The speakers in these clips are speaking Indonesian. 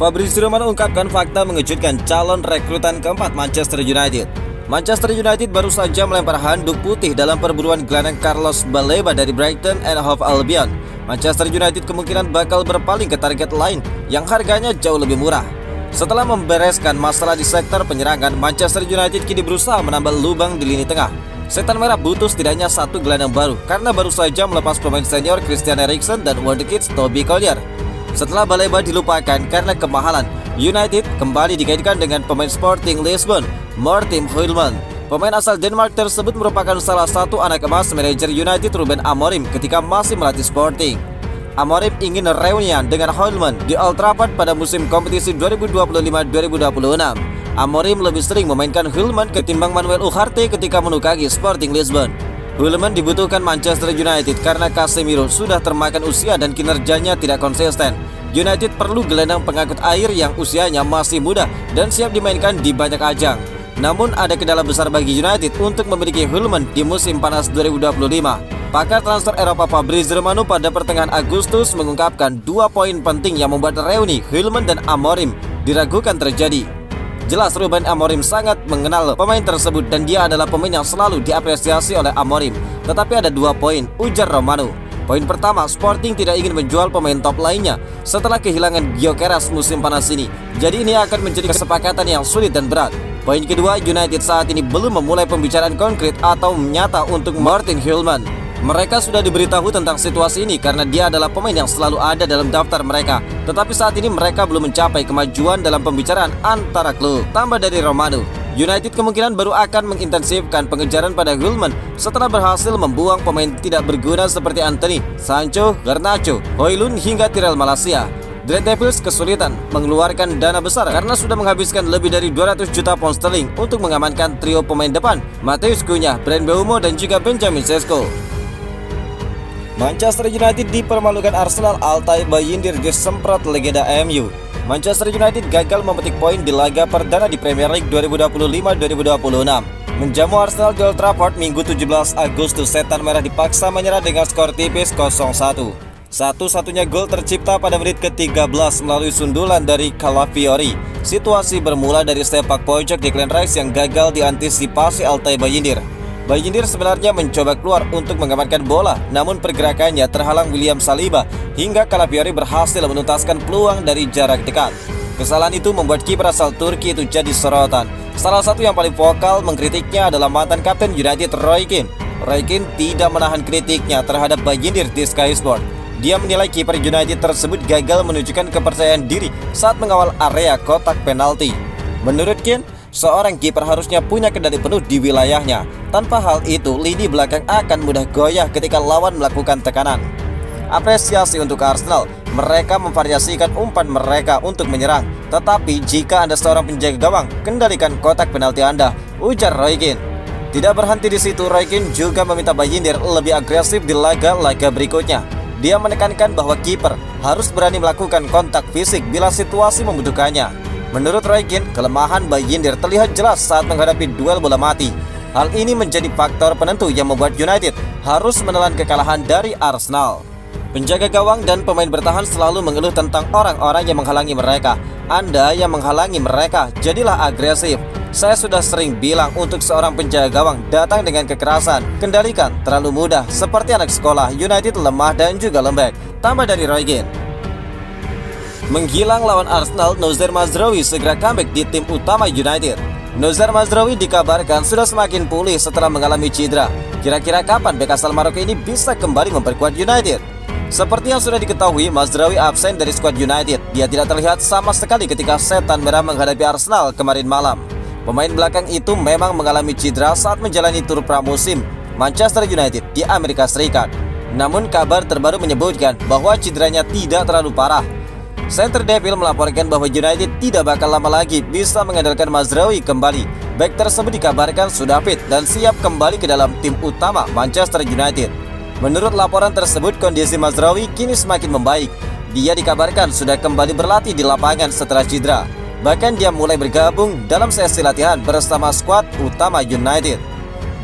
Fabrizio Romano ungkapkan fakta mengejutkan calon rekrutan keempat Manchester United. Manchester United baru saja melempar handuk putih dalam perburuan gelandang Carlos Baleba dari Brighton and Hove Albion. Manchester United kemungkinan bakal berpaling ke target lain yang harganya jauh lebih murah. Setelah membereskan masalah di sektor penyerangan, Manchester United kini berusaha menambal lubang di lini tengah. Setan Merah butuh setidaknya satu gelandang baru karena baru saja melepas pemain senior Christian Eriksen dan wonderkid Toby Collier. Setelah Baleba dilupakan karena kemahalan, United kembali dikaitkan dengan pemain Sporting Lisbon, Martin Højlund. Pemain asal Denmark tersebut merupakan salah satu anak emas manajer United Ruben Amorim ketika masih melatih Sporting. Amorim ingin reunian dengan Højlund di Old Trafford pada musim kompetisi 2025-2026. Amorim lebih sering memainkan Højlund ketimbang Manuel Ugarte ketika menukangi Sporting Lisbon. Højlund dibutuhkan Manchester United karena Casemiro sudah termakan usia dan kinerjanya tidak konsisten. United perlu gelandang pengangkut air yang usianya masih muda dan siap dimainkan di banyak ajang. Namun ada kendala besar bagi United untuk memiliki Højlund di musim panas 2025. Pakar transfer Eropa Fabrizio Romano pada pertengahan Agustus mengungkapkan 2 poin penting yang membuat reuni Højlund dan Amorim diragukan terjadi. Jelas Ruben Amorim sangat mengenal pemain tersebut dan dia adalah pemain yang selalu diapresiasi oleh Amorim. Tetapi ada 2 poin, ujar Romano. Poin pertama, Sporting tidak ingin menjual pemain top lainnya setelah kehilangan Gyökeres musim panas ini. Jadi ini akan menjadi kesepakatan yang sulit dan berat. Poin kedua, United saat ini belum memulai pembicaraan konkret atau nyata untuk Martin Højlund. Mereka sudah diberitahu tentang situasi ini karena dia adalah pemain yang selalu ada dalam daftar mereka. Tetapi saat ini mereka belum mencapai kemajuan dalam pembicaraan antara klub. Tambah dari Romano, United kemungkinan baru akan mengintensifkan pengejaran pada Højlund setelah berhasil membuang pemain tidak berguna seperti Anthony, Sancho, Garnacho, Højlund hingga Tyrell Malacia. The Red Devils kesulitan mengeluarkan dana besar karena sudah menghabiskan lebih dari 200 juta pound sterling untuk mengamankan trio pemain depan Matheus Cunha, Bryan Mbeumo dan juga Benjamin Sesko. Manchester United dipermalukan Arsenal, Altay Bayindir disemprot legenda MU. Manchester United gagal memetik poin di laga perdana di Premier League 2025-2026. Menjamu Arsenal di Old Trafford Minggu 17 Agustus, Setan Merah dipaksa menyerah dengan skor tipis 0-1. Satu-satunya gol tercipta pada menit ke-13 melalui sundulan dari Calafiori. Situasi bermula dari sepak pojok Declan Rice yang gagal diantisipasi Altay Bayindir. Bayindir sebenarnya mencoba keluar untuk mengamankan bola, namun pergerakannya terhalang William Saliba hingga Calafiori berhasil menuntaskan peluang dari jarak dekat. Kesalahan itu membuat kiper asal Turki itu jadi sorotan. Salah satu yang paling vokal mengkritiknya adalah mantan kapten United Roy Keane. Roy Keane tidak menahan kritiknya terhadap Bayindir di Sky Sport. Dia menilai kiper United tersebut gagal menunjukkan kepercayaan diri saat mengawal area kotak penalti. Menurut Keane, seorang kiper harusnya punya kendali penuh di wilayahnya. Tanpa hal itu, lini belakang akan mudah goyah ketika lawan melakukan tekanan. Apresiasi untuk Arsenal, mereka memvariasikan umpan mereka untuk menyerang. Tetapi jika Anda seorang penjaga gawang, kendalikan kotak penalti Anda, ujar Roy Keane. Tidak berhenti di situ, Roy Keane juga meminta Bayindir lebih agresif di laga-laga berikutnya. Dia menekankan bahwa kiper harus berani melakukan kontak fisik bila situasi membutuhkannya. Menurut Roy Keane, kelemahan Bayindir terlihat jelas saat menghadapi duel bola mati. Hal ini menjadi faktor penentu yang membuat United harus menelan kekalahan dari Arsenal. Penjaga gawang dan pemain bertahan selalu mengeluh tentang orang-orang yang menghalangi mereka. Anda yang menghalangi mereka, jadilah agresif. Saya sudah sering bilang untuk seorang penjaga gawang datang dengan kekerasan, kendalikan, terlalu mudah, seperti anak sekolah. United lemah dan juga lembek. Tambah dari Roy Keane. Menghilang lawan Arsenal, Nozer Mazraoui segera comeback di tim utama United. Nozer Mazraoui dikabarkan sudah semakin pulih setelah mengalami cedera. Kira-kira kapan bek asal Maroko ini bisa kembali memperkuat United? Seperti yang sudah diketahui, Mazraoui absen dari skuad United. Dia tidak terlihat sama sekali ketika Setan Merah menghadapi Arsenal kemarin malam. Pemain belakang itu memang mengalami cedera saat menjalani tur pramusim Manchester United di Amerika Serikat. Namun kabar terbaru menyebutkan bahwa cederanya tidak terlalu parah. Center Devil melaporkan bahwa United tidak bakal lama lagi bisa mengandalkan Mazraoui kembali. Bek tersebut dikabarkan sudah fit dan siap kembali ke dalam tim utama Manchester United. Menurut laporan tersebut, kondisi Mazraoui kini semakin membaik. Dia dikabarkan sudah kembali berlatih di lapangan setelah cedera. Bahkan dia mulai bergabung dalam sesi latihan bersama skuad utama United.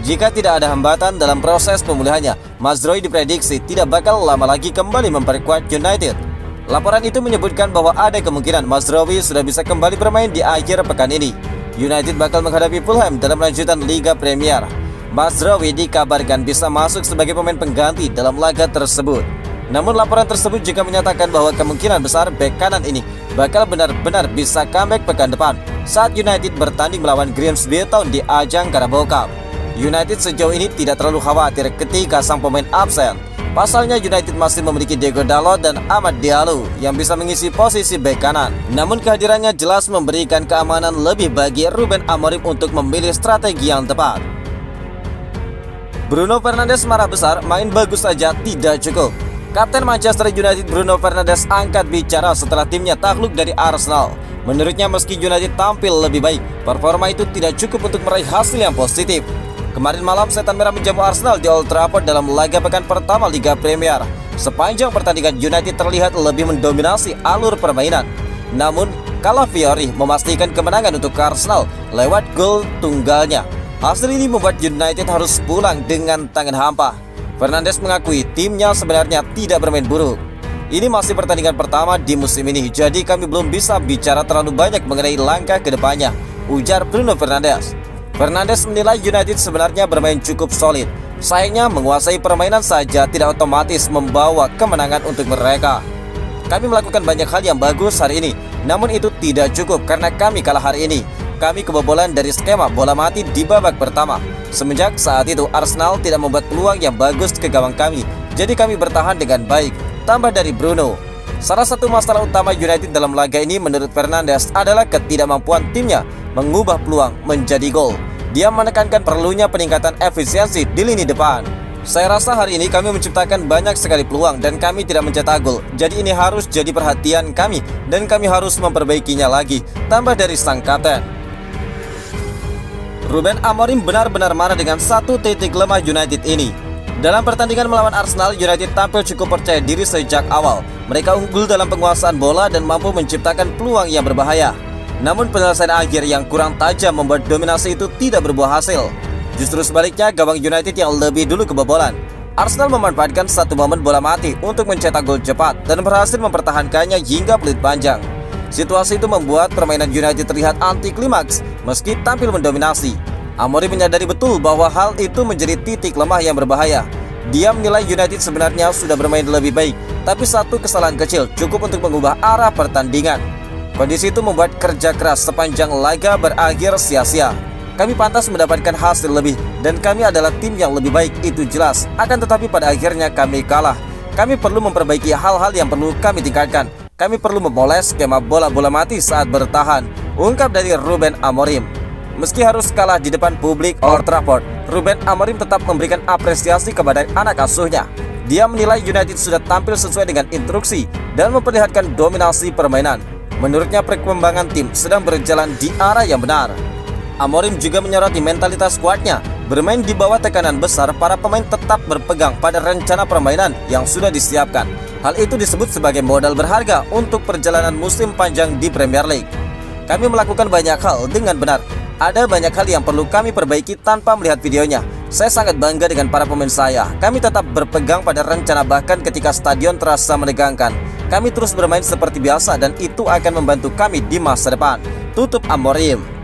Jika tidak ada hambatan dalam proses pemulihannya, Mazraoui diprediksi tidak bakal lama lagi kembali memperkuat United. Laporan itu menyebutkan bahwa ada kemungkinan Mazraoui sudah bisa kembali bermain di akhir pekan ini. United bakal menghadapi Fulham dalam lanjutan Liga Premier. Mazraoui dikabarkan bisa masuk sebagai pemain pengganti dalam laga tersebut. Namun laporan tersebut juga menyatakan bahwa kemungkinan besar bek kanan ini bakal benar-benar bisa comeback pekan depan saat United bertanding melawan Grimsby Town di ajang Carabao Cup. United sejauh ini tidak terlalu khawatir ketika sang pemain absen. Pasalnya United masih memiliki Diego Dalot dan Amad Diallo yang bisa mengisi posisi bek kanan. Namun kehadirannya jelas memberikan keamanan lebih bagi Ruben Amorim untuk memilih strategi yang tepat. Bruno Fernandes marah besar, main bagus saja tidak cukup. Kapten Manchester United Bruno Fernandes angkat bicara setelah timnya takluk dari Arsenal. Menurutnya meski United tampil lebih baik, performa itu tidak cukup untuk meraih hasil yang positif. Kemarin malam Setan Merah menjamu Arsenal di Old Trafford dalam laga pekan pertama Liga Premier. Sepanjang pertandingan United terlihat lebih mendominasi alur permainan. Namun, Calafiori memastikan kemenangan untuk Arsenal lewat gol tunggalnya. Hasil ini membuat United harus pulang dengan tangan hampa. Fernandes mengakui timnya sebenarnya tidak bermain buruk. Ini masih pertandingan pertama di musim ini, jadi kami belum bisa bicara terlalu banyak mengenai langkah ke depannya, ujar Bruno Fernandes. Fernandes menilai United sebenarnya bermain cukup solid. Sayangnya menguasai permainan saja tidak otomatis membawa kemenangan untuk mereka. Kami melakukan banyak hal yang bagus hari ini, namun itu tidak cukup karena kami kalah hari ini. Kami kebobolan dari skema bola mati di babak pertama. Semenjak saat itu Arsenal tidak membuat peluang yang bagus ke gawang kami, jadi kami bertahan dengan baik, tambah dari Bruno. Salah satu masalah utama United dalam laga ini menurut Fernandes adalah ketidakmampuan timnya mengubah peluang menjadi gol. Dia menekankan perlunya peningkatan efisiensi di lini depan. Saya rasa hari ini kami menciptakan banyak sekali peluang dan kami tidak mencetak gol. Jadi ini harus jadi perhatian kami dan kami harus memperbaikinya lagi, tambah dari sang kapten. Ruben Amorim benar-benar marah dengan satu titik lemah United ini. Dalam pertandingan melawan Arsenal, United tampil cukup percaya diri sejak awal. Mereka unggul dalam penguasaan bola dan mampu menciptakan peluang yang berbahaya. Namun penyelesaian akhir yang kurang tajam membuat dominasi itu tidak berbuah hasil. Justru sebaliknya, gawang United yang lebih dulu kebobolan. Arsenal memanfaatkan satu momen bola mati untuk mencetak gol cepat dan berhasil mempertahankannya hingga peluit panjang. Situasi itu membuat permainan United terlihat anti klimaks meski tampil mendominasi. Amorim menyadari betul bahwa hal itu menjadi titik lemah yang berbahaya. Dia menilai United sebenarnya sudah bermain lebih baik, tapi satu kesalahan kecil cukup untuk mengubah arah pertandingan. Kondisi itu membuat kerja keras sepanjang laga berakhir sia-sia. Kami pantas mendapatkan hasil lebih dan kami adalah tim yang lebih baik, itu jelas. Akan tetapi pada akhirnya kami kalah. Kami perlu memperbaiki hal-hal yang perlu kami tingkatkan. Kami perlu memoles skema bola-bola mati saat bertahan, ungkap dari Ruben Amorim. Meski harus kalah di depan publik Old Trafford, Ruben Amorim tetap memberikan apresiasi kepada anak asuhnya. Dia menilai United sudah tampil sesuai dengan instruksi dan memperlihatkan dominasi permainan. Menurutnya perkembangan tim sedang berjalan di arah yang benar. Amorim juga menyoroti mentalitas skuadnya. Bermain di bawah tekanan besar, para pemain tetap berpegang pada rencana permainan yang sudah disiapkan. Hal itu disebut sebagai modal berharga untuk perjalanan musim panjang di Premier League. Kami melakukan banyak hal dengan benar. Ada banyak hal yang perlu kami perbaiki tanpa melihat videonya. Saya sangat bangga dengan para pemain saya. Kami tetap berpegang pada rencana bahkan ketika stadion terasa menegangkan. Kami terus bermain seperti biasa dan itu akan membantu kami di masa depan, tutup Amorim.